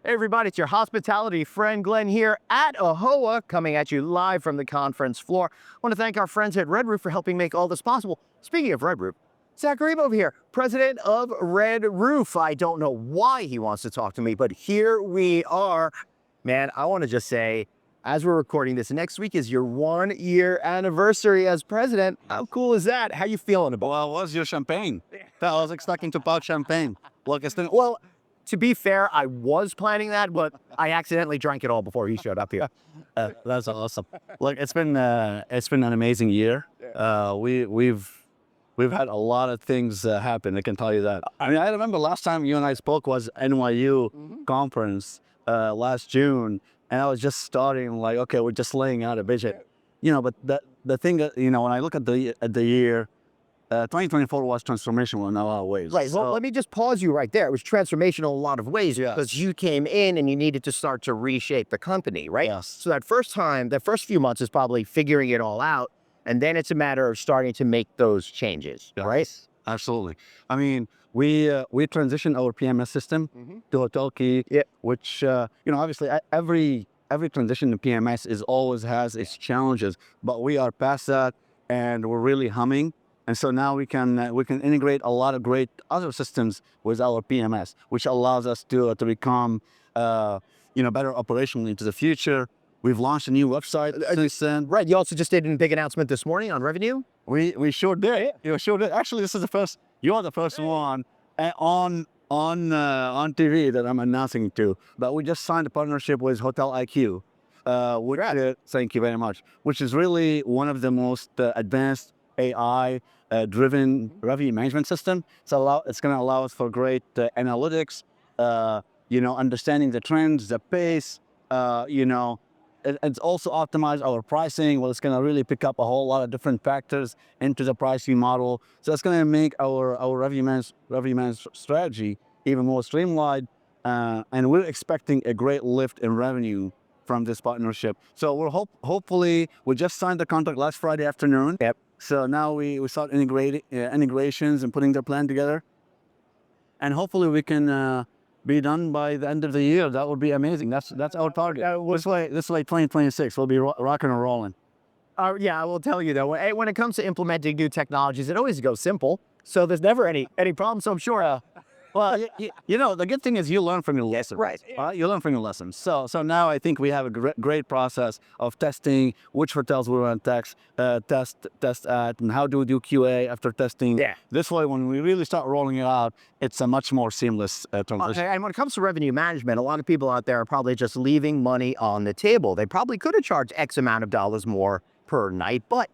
Hey everybody, it's your hospitality friend Glenn here at AAHOA, coming at you live from the conference floor. I want to thank our friends at Red Roof for helping make all this possible. Speaking of Red Roof, Zack Gharib over here, president of Red Roof. I don't know why he wants to talk to me, but here we are. Man, I want to just say, as we're recording this, next week is your 1-year anniversary as president. How cool is that? How you feeling about it? Well, what's your champagne? I was expecting to pop champagne. Look, it's Well, to be fair, I was planning that, but I accidentally drank it all before he showed up here. that's awesome. Look, it's been an amazing year. We've had a lot of things happen. I can tell you that. I mean, I remember last time you and I spoke was NYU conference last June, and I was just starting like, okay, we're just laying out a vision, But the thing that when I look at the year. 2024 was transformational in a lot of ways. Right. Well, let me just pause you right there. It was transformational in a lot of ways because you came in and you needed to start to reshape the company, right? Yes. So that first few months is probably figuring it all out. And then it's a matter of starting to make those changes, Yes, right? absolutely. I mean, we transitioned our PMS system to HotelKey, which obviously every transition to PMS always has its challenges, but we are past that and we're really humming. And so now we can integrate a lot of great other systems with our PMS, which allows us to become better operationally into the future. We've launched a new website since then. Right. You also just did a big announcement this morning on revenue. We sure did. You sure did. Actually, this is the first. You are the first one on TV that I'm announcing to. But we just signed a partnership with HotelIQ. Thank you very much. Which is really one of the most advanced AI-driven revenue management system. It's going to allow us for great analytics, understanding the trends, the pace, it's also optimized our pricing. Well, it's going to really pick up a whole lot of different factors into the pricing model. So it's going to make our revenue management strategy even more streamlined. And we're expecting a great lift in revenue from this partnership. So we're hopefully, we just signed the contract last Friday afternoon. Yep. So now we start integrations and putting their plan together. And hopefully we can be done by the end of the year. That would be amazing. That's our target. This way 2026, we'll be rocking and rolling. Yeah, I will tell you though, when it comes to implementing new technologies, it always goes simple. So there's never any problem. So I'm sure. Well, the good thing is you learn from your lessons. Right. You learn from your lessons. So now I think we have a great process of testing which hotels we want to test at, and how do we do QA after testing. Yeah. This way, when we really start rolling it out, it's a much more seamless transition. And when it comes to revenue management, a lot of people out there are probably just leaving money on the table. They probably could have charged X amount of dollars more per night, but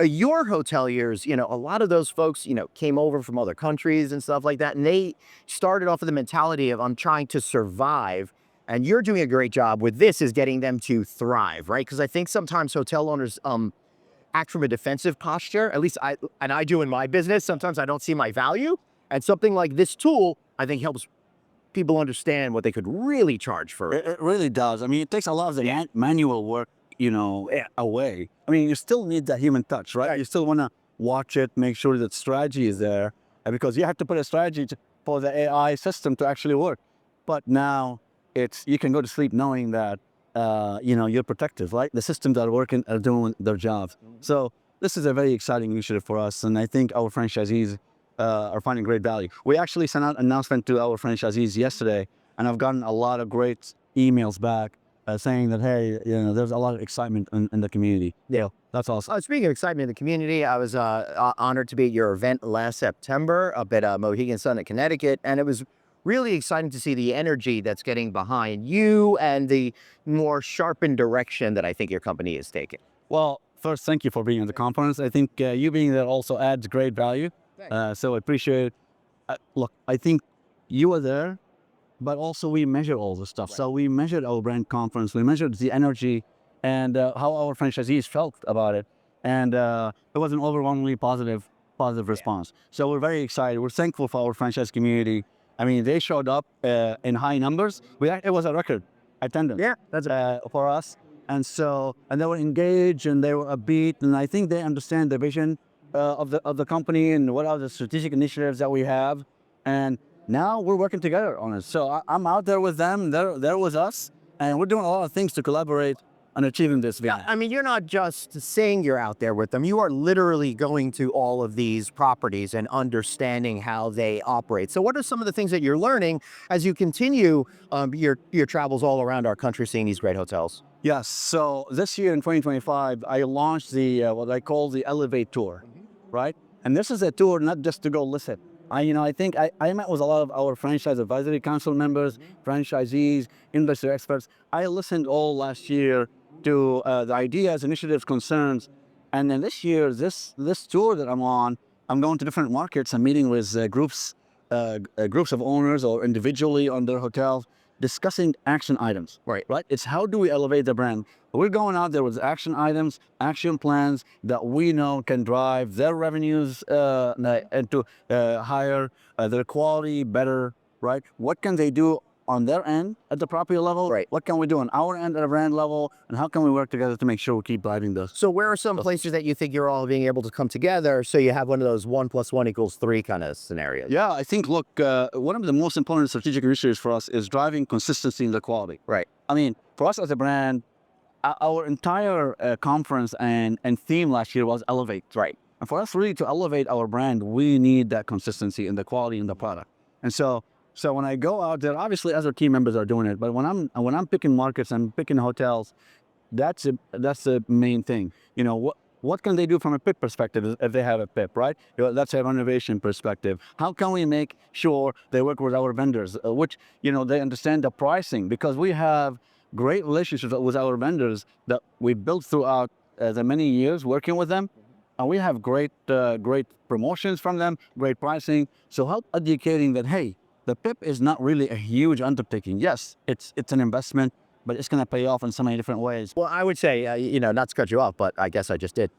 your hoteliers, a lot of those folks, came over from other countries and stuff like that, and they started off with the mentality of, I'm trying to survive, and you're doing a great job with this, is getting them to thrive, right? Because I think sometimes hotel owners act from a defensive posture, at least I do in my business. Sometimes I don't see my value, and something like this tool, I think, helps people understand what they could really charge for it. It really does. I mean, it takes a lot of the manual work away. I mean, you still need that human touch, right? You still want to watch it, make sure that strategy is there, because you have to put a strategy for the AI system to actually work. But now you can go to sleep knowing that you're protected, right? The systems that are working are doing their jobs. So this is a very exciting initiative for us, and I think our franchisees are finding great value. We actually sent out an announcement to our franchisees yesterday, and I've gotten a lot of great emails back saying that, hey, there's a lot of excitement in the community. Yeah, that's awesome. Speaking of excitement in the community, I was honored to be at your event last September up at Mohegan Sun in Connecticut, and it was really exciting to see the energy that's getting behind you and the more sharpened direction that I think your company is taking. Well, first, thank you for being at the conference. I think you being there also adds great value. So I appreciate it. Look, I think you were there, but also we measure all this stuff. Right. So we measured our brand conference, we measured the energy and how our franchisees felt about it. And it was an overwhelmingly positive response. So we're very excited. We're thankful for our franchise community. I mean, they showed up in high numbers. It was a record attendance. Yeah, that's for us. And they were engaged and they were upbeat. And I think they understand the vision of the company and what are the strategic initiatives that we have. And Now we're working together on it. So I'm out there with them, they're with us, and we're doing a lot of things to collaborate on achieving this vision. I mean, you're not just saying you're out there with them. You are literally going to all of these properties and understanding how they operate. So what are some of the things that you're learning as you continue your travels all around our country, seeing these great hotels? Yes. So this year in 2025, I launched the what I call the Elevate Tour, right? And this is a tour not just to go listen. I think I met with a lot of our franchise advisory council members, franchisees, industry experts. I listened all last year to the ideas, initiatives, concerns, and then this year, this tour that I'm on, I'm going to different markets. I'm meeting with groups of owners or individually on their hotels, discussing action items. Right. It's how do we elevate the brand? We're going out there with action items, action plans that we know can drive their revenues and to higher, their quality better. Right. What can they do on their end at the property level? Right. What can we do on our end at a brand level? And how can we work together to make sure we keep driving those? So where are some places that you think you're all being able to come together so you have one of those 1 + 1 = 3 kind of scenarios? Yeah, I think, look, one of the most important strategic initiatives for us is driving consistency in the quality. Right. I mean, for us as a brand, our entire conference and theme last year was Elevate. Right. And for us really to elevate our brand, we need that consistency in the quality in the product. And so when I go out there, obviously other team members are doing it, but when I'm picking markets and picking hotels, that's the main thing. What can they do from a PIP perspective if they have a PIP, right? That's a renovation perspective. How can we make sure they work with our vendors, which they understand the pricing, because we have great relationships with our vendors that we built throughout the many years working with them. And we have great promotions from them, great pricing. So help educating that, hey, the PIP is not really a huge undertaking. Yes, it's an investment, but it's going to pay off in so many different ways. Well, I would say, not to cut you off, but I guess I just did.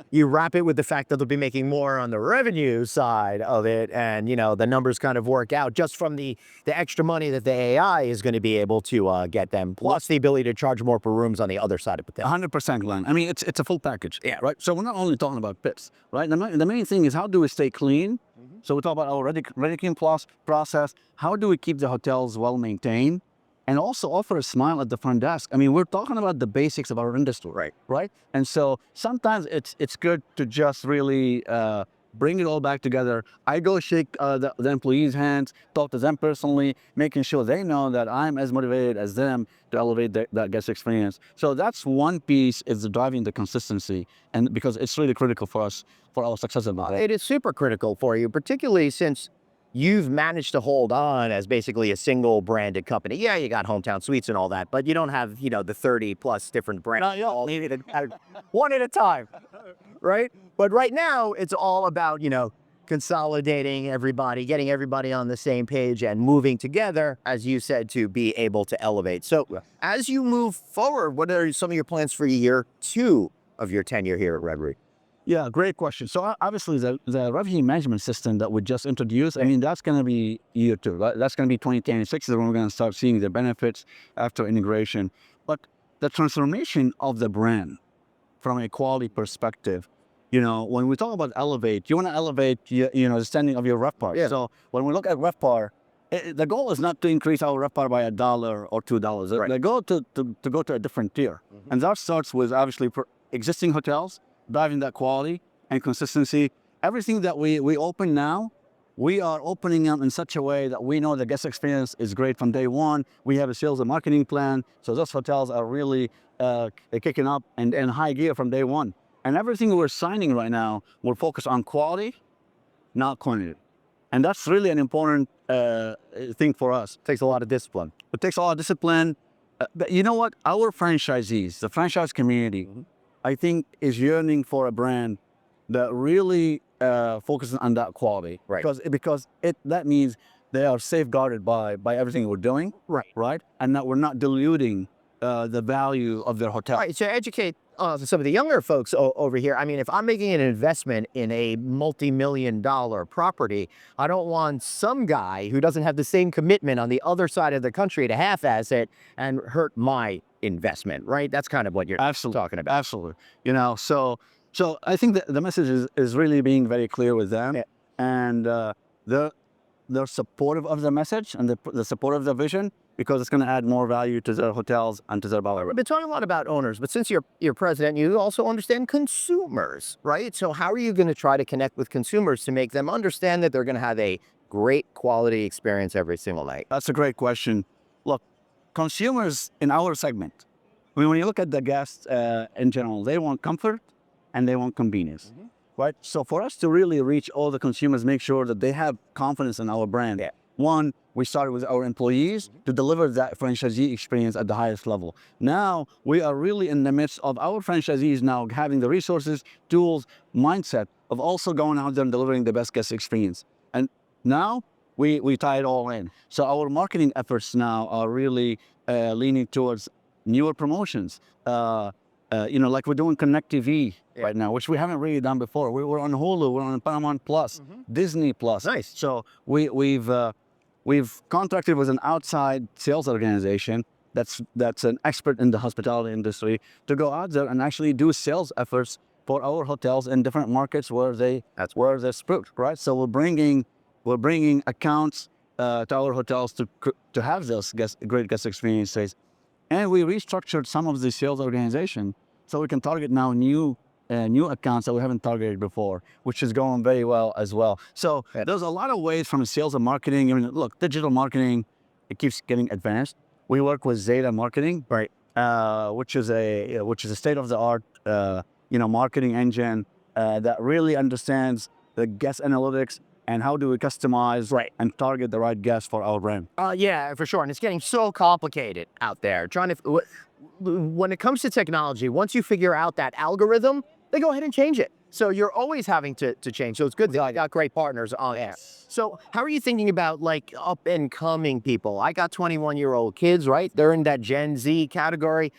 You wrap it with the fact that they'll be making more on the revenue side of it, and the numbers kind of work out just from the extra money that the AI is going to be able to get them, plus the ability to charge more per rooms on the other side of it. 100%, Glenn. I mean, it's a full package. Yeah. Right. So we're not only talking about PIPs, right? The main thing is how do we stay clean? So we talk about our Ready Clean Plus process. How do we keep the hotels well maintained? And also offer a smile at the front desk. I mean, we're talking about the basics of our industry, right? And so sometimes it's good to just really bring it all back together. I go shake the employees' hands, talk to them personally, making sure they know that I'm as motivated as them to elevate that guest experience. So that's one piece, is driving the consistency, and because it's really critical for us, for our success of it. It is super critical for you, particularly since you've managed to hold on as basically a single branded company. Yeah, you got Hometown Suites and all that, but you don't have, the 30+ different brands all needed one at a time, right? But right now, it's all about, consolidating everybody, getting everybody on the same page and moving together, as you said, to be able to elevate. So as you move forward, what are some of your plans for year 2 of your tenure here at Reverie? Yeah, great question. So obviously the revenue management system that we just introduced, I mean, that's going to be year 2. That's going to be 2026 is when we're going to start seeing the benefits after integration. But the transformation of the brand from a quality perspective, when we talk about elevate, you want to elevate, the standing of your RevPAR. Yeah. So when we look at RevPAR, the goal is not to increase our RevPAR by $1 or $2. Right. The goal to go to a different tier. And that starts with obviously existing hotels, driving that quality and consistency. Everything that we open now, we are opening them in such a way that we know the guest experience is great from day one. We have a sales and marketing plan. So those hotels are really kicking up and high gear from day one. And everything we're signing right now, we're focused on quality, not quantity. And that's really an important thing for us. Takes a lot of discipline. It takes a lot of discipline. But you know what? Our franchisees, the franchise community, I think is yearning for a brand that really focuses on that quality, Right. Because that means they are safeguarded by everything we're doing, right, and that we're not diluting the value of their hotel. All right, so educate some of the younger folks over here. I mean, if I'm making an investment in a multi-million-dollar property, I don't want some guy who doesn't have the same commitment on the other side of the country to half-ass it and hurt my investment, right? That's kind of what you're talking about. Absolutely. So I think that the message is really being very clear with them. Yeah. And they're supportive of the message and the support of the vision, because it's going to add more value to their hotels and to their bar. We've been talking a lot about owners, but since you're president, you also understand consumers, right? So how are you going to try to connect with consumers to make them understand that they're going to have a great quality experience every single night? That's a great question. Look, consumers in our segment, I mean, when you look at the guests in general, they want comfort and they want convenience, right? So for us to really reach all the consumers, make sure that they have confidence in our brand. Yeah. One, we started with our employees to deliver that franchisee experience at the highest level. Now, we are really in the midst of our franchisees now having the resources, tools, mindset of also going out there and delivering the best guest experience. And now we tie it all in. So our marketing efforts now are really leaning towards newer promotions. Like we're doing Connect TV right now, which we haven't really done before. We were on Hulu, we're on Paramount Plus, Disney Plus. Nice. So we've contracted with an outside sales organization that's an expert in the hospitality industry to go out there and actually do sales efforts for our hotels in different markets where they're sprout, right? So we're bringing accounts to our hotels to have those great guest experiences. And we restructured some of the sales organization so we can target now new accounts that we haven't targeted before, which is going very well as well. So there's a lot of ways from sales and marketing. I mean, look, digital marketing, it keeps getting advanced. We work with Zeta Marketing, Right. which is a state-of-the-art marketing engine that really understands the guest analytics and how do we customize and target the right guest for our brand. Yeah, for sure. And it's getting so complicated out there. When it comes to technology, once you figure out that algorithm, they go ahead and change it. So you're always having to change. So it's good that you got great partners on there. So how are you thinking about like up and coming people? I got 21-year-old kids, right? They're in that Gen Z category.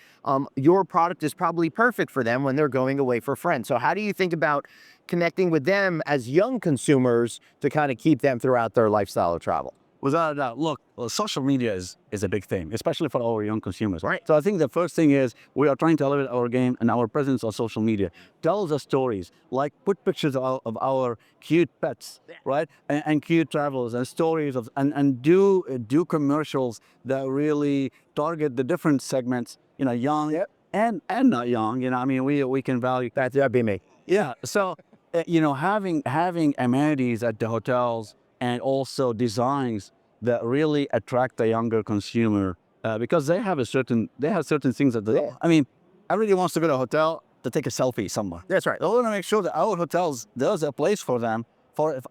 Your product is probably perfect for them when they're going away for friends. So how do you think about connecting with them as young consumers to kind of keep them throughout their lifestyle of travel? Without a doubt, look, social media is a big thing, especially for our young consumers. Right. So I think the first thing is we are trying to elevate our game and our presence on social media. Tell the stories, like put pictures of our cute pets, right? And cute travels and stories and do commercials that really target the different segments, young and not young. I mean, we can value that. That'd be me. Yeah. So, having amenities at the hotels and also designs that really attract the younger consumer because they have certain things that they. I mean, everybody wants to go to a hotel to take a selfie somewhere. That's right. So we want to make sure that our hotels, there's a place for them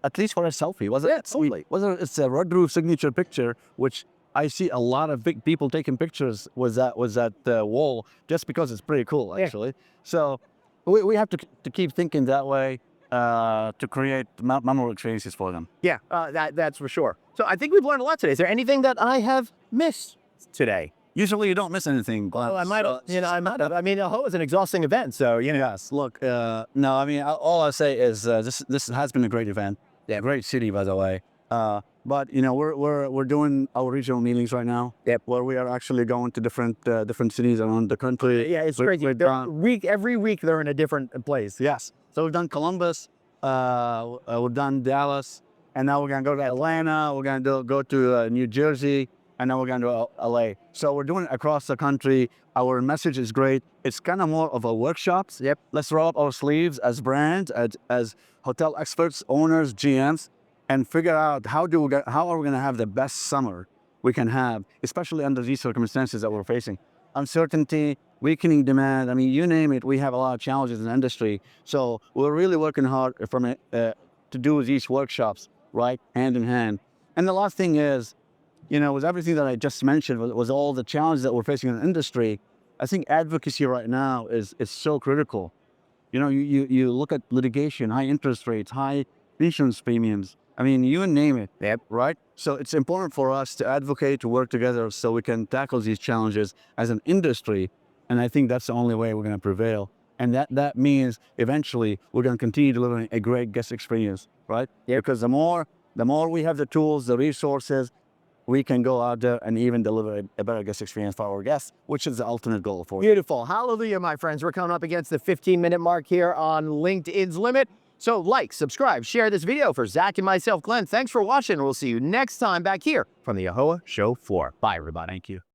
at least for a selfie. Whether it's a red roof signature picture, which I see a lot of big people taking pictures with that wall just because it's pretty cool actually. So we have to keep thinking that way to create memorable experiences for them. Yeah, that's for sure. So I think we've learned a lot today. Is there anything that I have missed today? Usually you don't miss anything. But, I might have. I might have. I mean, AAHOA is an exhausting event, so Yes. Look, no. I mean, all I say is this has been a great event. Yeah, great city, by the way. But we're doing our regional meetings right now. Yep. Where we are actually going to different cities around the country. Yeah, it's crazy. Every week they're in a different place. Yes. So we've done Columbus, we've done Dallas, and now we're gonna go to Atlanta. We're gonna go to New Jersey, and then we're gonna go to LA. So we're doing it across the country. Our message is great. It's kind of more of a workshops. Yep. Let's roll up our sleeves as brands, as hotel experts, owners, GMs, and figure out how are we gonna have the best summer we can have, especially under these circumstances that we're facing. Uncertainty, weakening demand. I mean, you name it, we have a lot of challenges in the industry. So we're really working hard to do these workshops, right, hand in hand. And the last thing is, with everything that I just mentioned, with all the challenges that we're facing in the industry, I think advocacy right now is so critical. You look at litigation, high interest rates, high insurance premiums. I mean, you name it. Yep. Right? So it's important for us to advocate, to work together so we can tackle these challenges as an industry. And I think that's the only way we're going to prevail. And that means eventually we're going to continue delivering a great guest experience, right? Yep. Because the more we have the tools, the resources, we can go out there and even deliver a better guest experience for our guests, which is the ultimate goal for us. Beautiful. Hallelujah, my friends. We're coming up against the 15-minute mark here on LinkedIn's Limit. So like, subscribe, share this video. For Zach and myself, Glenn, thanks for watching. We'll see you next time back here from the AAHOA show floor. Bye, everybody. Thank you.